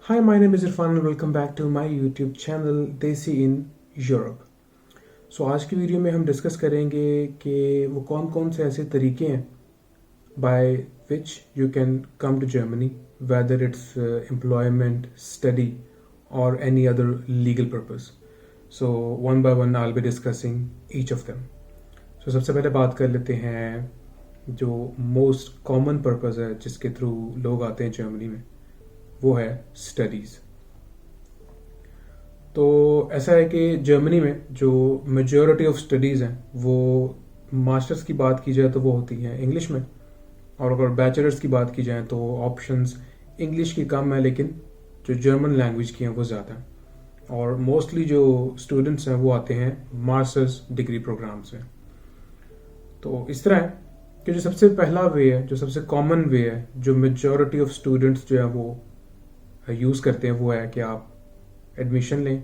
Hi, my name is Irfan and welcome back to my YouTube channel Desi in Europe. So आज की video में हम discuss करेंगे कि वो कौन कौन से ऐसे तरीके हैं by which you can come to Germany, whether it's employment, study or any other legal purpose. So one by one I'll be discussing each of them. So सबसे पहले बात कर लेते हैं जो मोस्ट कॉमन पर्पस है जिसके थ्रू लोग आते हैं जर्मनी में, वो है स्टडीज़। तो ऐसा है कि जर्मनी में जो मेजॉरिटी ऑफ स्टडीज़ हैं वो मास्टर्स की बात की जाए तो वो होती हैं इंग्लिश में, और अगर बैचलर्स की बात की जाए तो ऑप्शंस इंग्लिश की कम है लेकिन जो जर्मन लैंग्वेज की हैं वो ज़्यादा हैं। और मोस्टली जो स्टूडेंट्स हैं वो आते हैं मास्टर्स डिग्री प्रोग्राम से। तो इस तरह है कि जो सबसे पहला वे है, जो सबसे कॉमन वे है, जो मेजॉरिटी ऑफ स्टूडेंट्स जो है वो यूज़ करते हैं, वो है कि आप एडमिशन लें,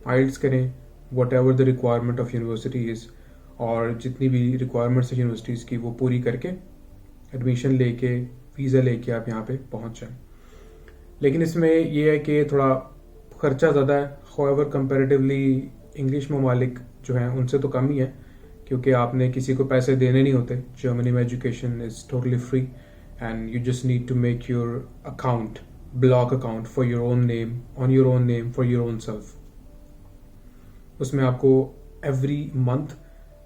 आइल्स करें, what ever the requirement of university is, और जितनी भी रिक्वायरमेंट्स है यूनिवर्सिटीज़ की वो पूरी करके एडमिशन लेके वीज़ा लेके आप यहाँ पे पहुँच जाएं। लेकिन इसमें यह है कि थोड़ा खर्चा ज़्यादा है। हाउएवर कंपैरेटिवली इंग्लिश ममालिक जो हैं उनसे तो कम ही है, क्योंकि आपने किसी को पैसे देने नहीं होते। जर्मनी में education is totally free and you just need to make your account, block account for your own name, on your own name, for your own self. उसमें आपको एवरी मंथ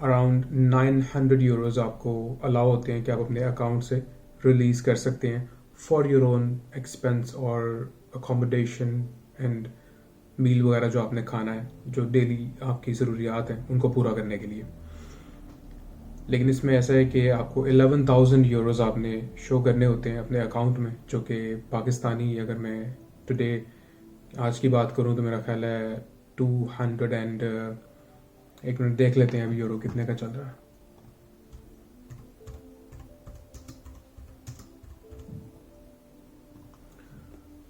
अराउंड 900 यूरोज आपको allow होते हैं कि आप अपने account से release कर सकते हैं फॉर योर ओन एक्सपेंस और अकोमोडेशन एंड मील वगैरह जो आपने खाना है, जो डेली आपकी ज़रूरियात हैं उनको पूरा करने के लिए। लेकिन इसमें ऐसा है कि आपको 11,000 यूरोज आपने शो करने होते हैं अपने अकाउंट में, जो कि पाकिस्तानी, अगर मैं टुडे आज की बात करूं तो मेरा ख्याल है 200 एंड एक मिनट देख लेते हैं अभी यूरो कितने का चल रहा है।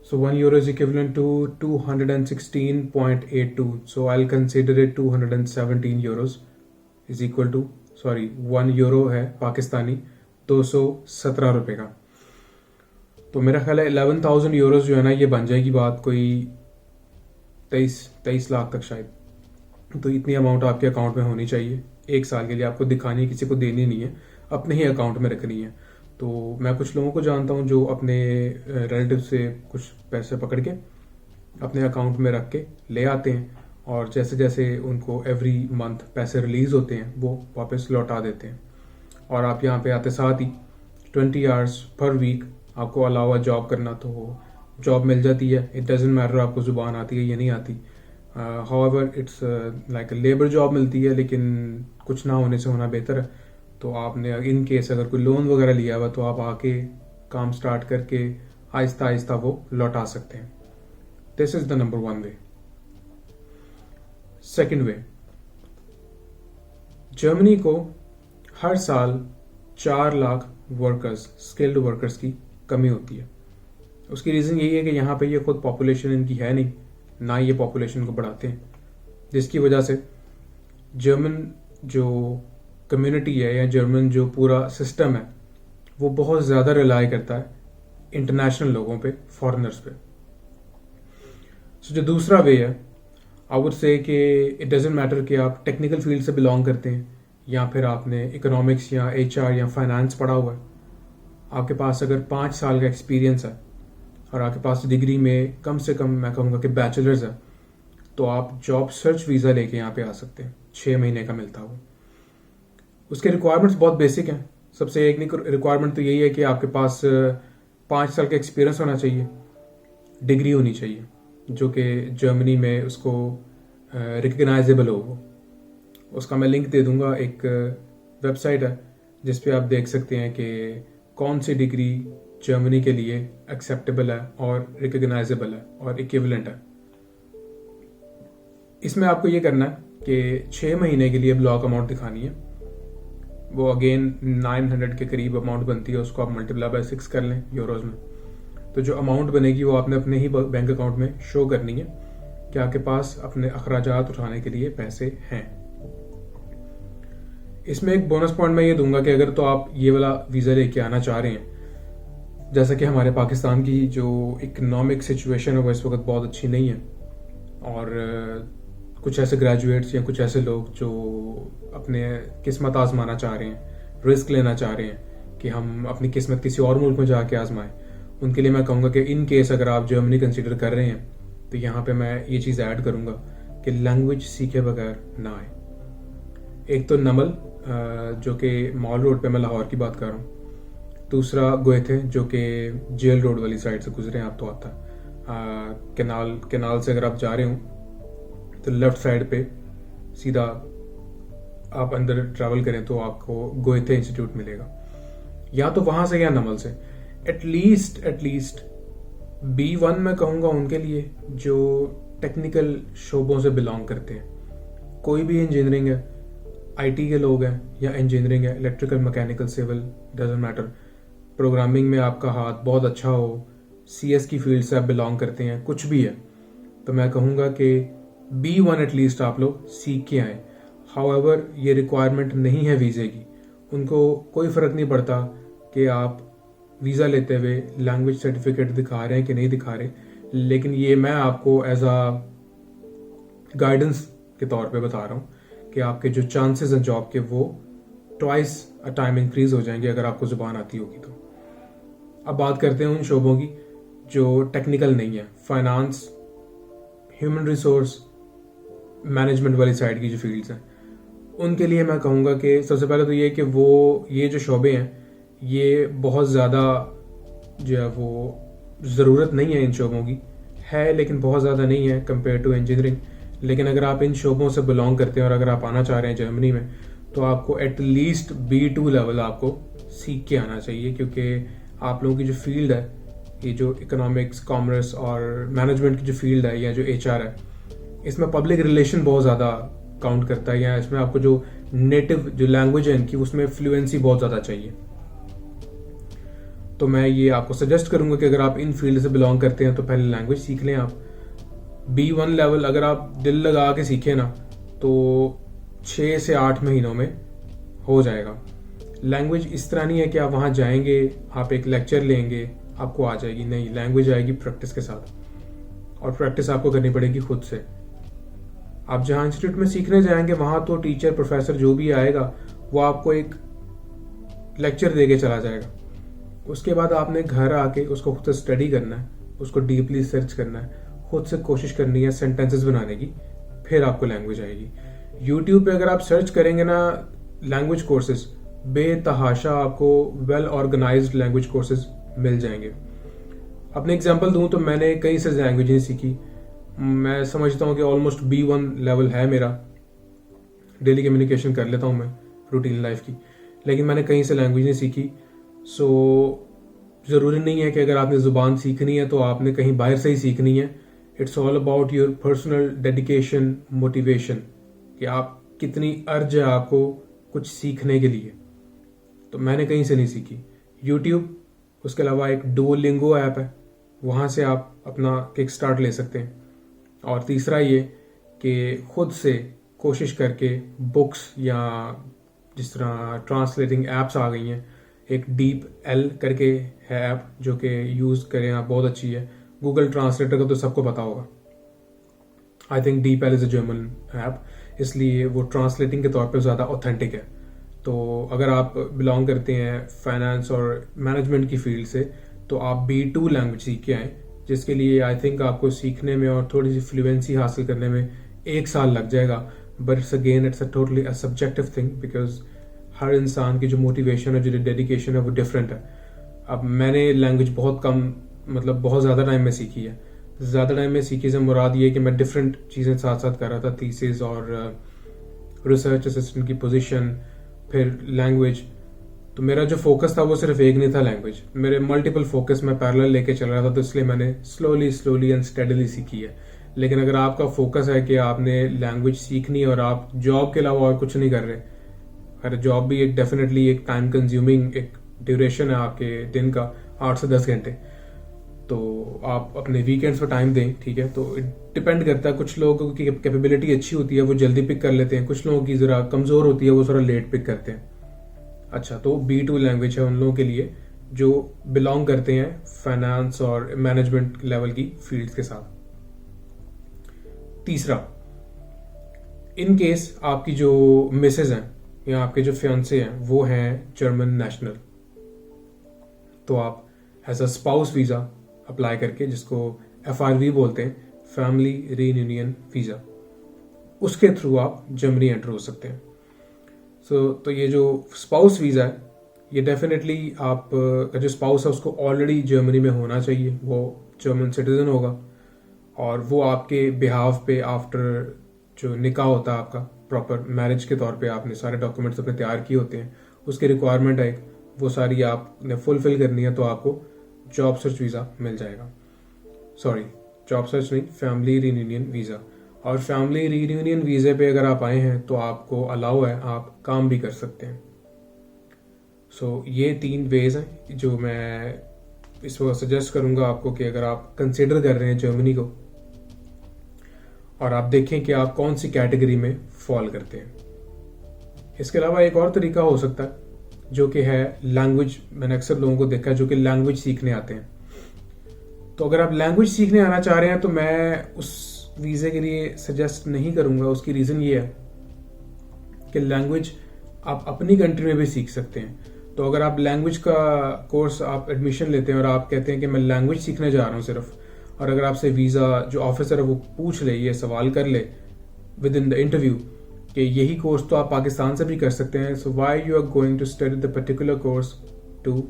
So 1 euro is equivalent to 216.82. So I'll consider it 217 euros is equal to, sorry 1 euro है पाकिस्तानी 217 रुपये का। तो मेरा ख्याल है 11,000 यूरोज जो है ना, ये बन जाएगी बात कोई 23 लाख तक शायद। तो इतनी अमाउंट आपके अकाउंट में होनी चाहिए एक साल के लिए। आपको दिखानी, किसी को देनी नहीं है, अपने ही अकाउंट में रखनी है। तो मैं कुछ लोगों को जानता हूँ जो अपने रिलेटिव से कुछ पैसे पकड़ के अपने अकाउंट में रख के ले आते हैं, और जैसे जैसे उनको एवरी मंथ पैसे रिलीज़ होते हैं वो वापस लौटा देते हैं। और आप यहाँ पे आते साथ ही 20 आवर्स पर वीक आपको अलावा जॉब करना, तो जॉब मिल जाती है। इट डजेंट मैटर आपको ज़ुबान आती है या नहीं आती। However it's like labour job मिलती है, लेकिन कुछ ना होने से होना बेहतर है। तो आपने इन केस अगर कोई लोन वगैरह लिया हुआ तो आप आके काम स्टार्ट करके आहिस्ता आहिस्ता वो लौटा सकते हैं। This is the number 1 way. Second way, Germany को हर साल 4 लाख वर्कर्स, स्किल्ड वर्कर्स की कमी होती है। उसकी रीज़न यही है कि यहाँ पे ये खुद पॉपुलेशन इनकी है नहीं, ना ये पॉपुलेशन को बढ़ाते हैं, जिसकी वजह से जर्मन जो कम्युनिटी है या जर्मन जो पूरा सिस्टम है वो बहुत ज़्यादा रिलाई करता है इंटरनेशनल लोगों पे, फॉरेनर्स पे। सो जो दूसरा वे है, आई वुड से कि इट डजेंट मैटर कि आप टेक्निकल फील्ड से बिलोंग करते हैं या फिर आपने इकोनॉमिक्स या HR या फाइनेंस पढ़ा हुआ है। आपके पास अगर 5 साल का एक्सपीरियंस है और आपके पास डिग्री में कम से कम मैं कहूँगा कि बैचलर्स है, तो आप जॉब सर्च वीज़ा लेके यहाँ पे आ सकते हैं। 6 महीने का मिलता हो। उसके रिक्वायरमेंट्स बहुत बेसिक हैं। सबसे एक रिक्वायरमेंट तो यही है कि आपके पास 5 साल का एक्सपीरियंस होना चाहिए, डिग्री होनी चाहिए जो कि जर्मनी में उसको रिकग्नाइजेबल हो। वो उसका मैं लिंक दे दूंगा। एक वेबसाइट है जिस पे आप देख सकते हैं कि कौन सी डिग्री जर्मनी के लिए एक्सेप्टेबल है और रिकग्नाइजेबल है और इक्विवेलेंट है। इसमें आपको ये करना है कि 6 महीने के लिए ब्लॉक अमाउंट दिखानी है। वो अगेन 900 के करीब अमाउंट बनती है, उसको आप मल्टीप्लाई बाय 6 कर लें यूरोज में। तो जो अमाउंट बनेगी वो आपने अपने ही बैंक अकाउंट में शो करनी है कि आपके पास अपने अखराजात उठाने के लिए पैसे हैं। इसमें एक बोनस पॉइंट मैं ये दूंगा कि अगर तो आप ये वाला वीज़ा लेके आना चाह रहे हैं जैसा कि हमारे पाकिस्तान की जो इकोनॉमिक सिचुएशन है वो इस वक्त बहुत अच्छी नहीं है, और कुछ ऐसे ग्रेजुएट्स या कुछ ऐसे लोग जो अपने किस्मत आजमाना चाह रहे हैं, रिस्क लेना चाह रहे हैं कि हम अपनी किस्मत किसी और मुल्क में जाके आजमाएं, उनके लिए मैं कहूँगा कि इन केस अगर आप जर्मनी कंसिडर कर रहे हैं तो यहाँ पे मैं ये चीज़ ऐड करूँगा कि लैंग्वेज सीखे बगैर ना आए। एक तो नमल जो कि मॉल रोड पे, मैं लाहौर की बात कर रहा हूँ। दूसरा गोएथे जो कि जेल रोड वाली साइड से गुजरे हैं आप तो आता है। कैनाल से अगर आप जा रहे हो तो लेफ्ट साइड पे सीधा आप अंदर ट्रैवल करें तो आपको गोएथे इंस्टीट्यूट मिलेगा, या तो वहां से या नमल से। एटलीस्ट B1 मैं कहूँगा उनके लिए जो टेक्निकल शोबों से बिलोंग करते हैं। कोई भी इंजीनियरिंग है, IT के लोग हैं, या इंजीनियरिंग है, electrical, mechanical, civil, doesn't matter, programming में आपका हाथ बहुत अच्छा हो, CS की फील्ड से आप बिलोंग करते हैं, कुछ भी है, तो मैं कहूँगा कि B1 एटलीस्ट आप लोग सीख के आए। हाउएवर ये रिक्वायरमेंट नहीं है वीज़े की, उनको कोई फ़र्क नहीं पड़ता कि आप वीज़ा लेते हुए लैंग्वेज सर्टिफिकेट दिखा रहे हैं कि नहीं दिखा रहे, लेकिन ये मैं आपको एज अ गाइडेंस के तौर पे बता रहा हूँ कि आपके जो चांसेस हैं जॉब के वो ट्वाइस अ टाइम इंक्रीज हो जाएंगे अगर आपको ज़ुबान आती होगी तो। अब बात करते हैं उन शोबों की जो टेक्निकल नहीं है, फाइनेंस, ह्यूमन रिसोर्स, मैनेजमेंट वाली साइड की जो फील्ड्स हैं, उनके लिए मैं कहूँगा कि सबसे पहले तो ये कि वो ये जो शोबे हैं ये बहुत ज़्यादा जो है वो ज़रूरत नहीं है इन शोबों की, है लेकिन बहुत ज़्यादा नहीं है कंपेयर टू इंजीनियरिंग। लेकिन अगर आप इन शोबों से बिलोंग करते हैं और अगर आप आना चाह रहे हैं जर्मनी में, तो आपको एटलीस्ट B2 लेवल आपको सीख के आना चाहिए, क्योंकि आप लोगों की जो फील्ड है, ये जो इकोनॉमिक्स, कॉमर्स और मैनेजमेंट की जो फील्ड है या जो HR है, इसमें पब्लिक रिलेशन बहुत ज़्यादा काउंट करता है, या इसमें आपको जो नेटिव जो लैंग्वेज है इनकी उसमें फ्लुएंसी बहुत ज़्यादा चाहिए। तो मैं ये आपको सजेस्ट करूंगा कि अगर आप इन फील्ड से बिलोंग करते हैं तो पहले लैंग्वेज सीख लें आप। B1 लेवल अगर आप दिल लगा के सीखें ना तो 6 से 8 महीनों में हो जाएगा। लैंग्वेज इस तरह नहीं है कि आप वहाँ जाएंगे, आप एक लेक्चर लेंगे, आपको आ जाएगी, नहीं, लैंग्वेज आएगी प्रैक्टिस के साथ, और प्रैक्टिस आपको करनी पड़ेगी खुद से। आप जहाँ इंस्टीट्यूट में सीखने जाएंगे वहाँ तो टीचर, प्रोफेसर जो भी आएगा वो आपको एक लेक्चर दे के चला जाएगा। उसके बाद आपने घर आके उसको खुद से स्टडी करना है, उसको डीपली सर्च करना है, खुद से कोशिश करनी है सेंटेंसेस बनाने की, फिर आपको लैंग्वेज आएगी। यूट्यूब पे अगर आप सर्च करेंगे ना लैंग्वेज कोर्सेज, बेतहाशा आपको वेल ऑर्गेनाइज्ड लैंग्वेज कोर्सेज मिल जाएंगे। अपने एग्जांपल दूं तो मैंने कहीं से लैंग्वेजें सीखी। मैं समझता हूँ कि ऑलमोस्ट B1 लेवल है मेरा, डेली कम्युनिकेशन कर लेता हूँ मैं रूटीन लाइफ की, लेकिन मैंने कहीं से लैंग्वेजें सीखी। सो ज़रूरी नहीं है कि अगर आपने ज़ुबान सीखनी है तो आपने कहीं बाहर से ही सीखनी है। It's all about your personal dedication, motivation, कि आप कितनी अर्ज है आपको कुछ सीखने के लिए। तो मैंने कहीं से नहीं सीखी, यूट्यूब, उसके अलावा एक डुओलिंगो ऐप है, वहाँ से आप अपना किक स्टार्ट ले सकते हैं। और तीसरा ये कि खुद से कोशिश करके बुक्स, या जिस तरह ट्रांसलेटिंग एप्स आ गई हैं, एक DeepL करके है ऐप जो कि यूज़ करें आप, बहुत अच्छी है। गूगल ट्रांसलेटर का तो सबको पता होगा। I think DeepL is a German app, इसलिए वो ट्रांसलेटिंग के तौर पे ज़्यादा ऑथेंटिक है। तो अगर आप बिलोंग करते हैं फाइनेंस और मैनेजमेंट की फील्ड से तो आप B2 लैंग्वेज सीख के आएँ, जिसके लिए आई थिंक आपको सीखने में और थोड़ी सी फ्लुएंसी हासिल करने में 1 साल लग जाएगा। But again it's a totally a subjective thing, because हर इंसान की जो मोटिवेशन है, जो डेडिकेशन है, वो डिफरेंट है। अब मैंने लैंग्वेज बहुत कम, मतलब बहुत ज़्यादा टाइम में सीखी है। ज़्यादा टाइम में सीखी से मुराद ये कि मैं डिफरेंट चीज़ें साथ साथ कर रहा था, थीसिस और रिसर्च असिस्टेंट की पोजीशन, फिर लैंग्वेज। तो मेरा जो फोकस था वो सिर्फ एक नहीं था लैंग्वेज, मेरे मल्टीपल फोकस मैं पैरेलल लेके चल रहा था, तो इसलिए मैंने स्लोली एंड स्टेडली सीखी है। लेकिन अगर आपका फोकस है कि आपने लैंग्वेज सीखनी है और आप जॉब के अलावा और कुछ नहीं कर रहे, अगर जॉब भी एक डेफिनेटली एक टाइम कंज्यूमिंग एक ड्यूरेशन है आपके दिन का 8 से 10 घंटे, तो आप अपने वीकेंड्स पर टाइम दें, ठीक है। तो डिपेंड करता है, कुछ लोगों की कैपेबिलिटी अच्छी होती है वो जल्दी पिक कर लेते हैं, कुछ लोगों की ज़रा कमज़ोर होती है वो थोड़ा लेट पिक करते हैं। अच्छा, तो B2 लैंग्वेज है उन लोगों के लिए जो बिलोंग करते हैं फाइनेंस और मैनेजमेंट लेवल की फील्ड्स के साथ। तीसरा, इन केस आपकी जो मिसेज हैं या आपके जो फियांसे हैं वो हैं जर्मन नेशनल, तो आप as a spouse visa apply करके, जिसको FRV बोलते हैं, फैमिली रीयूनियन वीज़ा, उसके थ्रू आप जर्मनी एंटर हो सकते हैं। तो ये जो स्पाउस वीज़ा है, ये डेफिनेटली आप का जो स्पाउस है उसको ऑलरेडी जर्मनी में होना चाहिए, वो जर्मन सिटीजन होगा, और वो आपके बिहाफ पे आफ्टर जो निकाह होता है आपका, प्रॉपर मैरिज के तौर पे आपने सारे डॉक्यूमेंट्स अपने तैयार किए होते हैं, उसकी रिक्वायरमेंट है एक, वो सारी आपने फुलफिल करनी है, तो आपको जॉब सर्च वीज़ा मिल जाएगा। सॉरी, जॉब सर्च नहीं, फैमिली रीयूनियन वीज़ा। और फैमिली रीयूनियन वीज़े पे अगर आप आए हैं तो आपको अलाउ है, आप काम भी कर सकते हैं। ये 3 वेज हैं जो मैं इस वक्त सजेस्ट करूंगा आपको कि अगर आप कंसिडर कर रहे हैं जर्मनी को, और आप देखें कि आप कौन सी कैटेगरी में फॉल करते हैं। इसके अलावा एक और तरीका हो सकता है जो कि है लैंग्वेज। मैंने अक्सर लोगों को देखा है जो कि लैंग्वेज सीखने आते हैं। तो अगर आप लैंग्वेज सीखने आना चाह रहे हैं तो मैं उस वीज़े के लिए सजेस्ट नहीं करूंगा। उसकी रीज़न ये है कि लैंग्वेज आप अपनी कंट्री में भी सीख सकते हैं। तो अगर आप लैंग्वेज का कोर्स आप एडमिशन लेते हैं और आप कहते हैं कि मैं लैंग्वेज सीखने जा रहा हूँ सिर्फ, और अगर आपसे वीज़ा जो ऑफिसर है वो पूछ ले, ये सवाल कर ले विद इन द इंटरव्यू कि यही कोर्स तो आप पाकिस्तान से भी कर सकते हैं, so why you are going to study the particular course to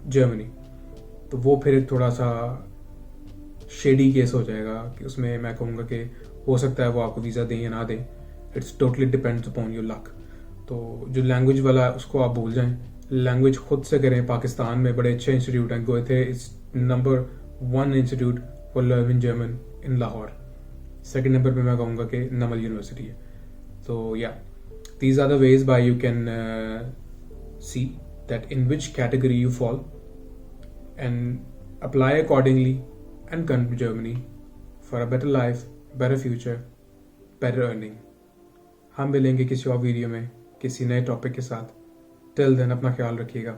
Germany, तो वो फिर थोड़ा सा शेडी केस हो जाएगा कि उसमें मैं कहूँगा कि हो सकता है वो आपको वीज़ा दें या ना दें। It's totally depends upon your luck. तो जो लैंग्वेज वाला है उसको आप भूल जाएं, लैंग्वेज खुद से करें। पाकिस्तान में बड़े अच्छे इंस्टीट्यूट हैं, गए थे, it's number 1 institute for learning German in Lahore. Second number पे मैं कहूँगा कि नमल यूनिवर्सिटी है। तो या these are the ways by you can see that in which category you fall and apply accordingly and come to Germany for a better life, better future, better earning. हम मिलेंगे किसी और वीडियो में किसी नए टॉपिक के साथ। Till then अपना ख्याल रखिएगा।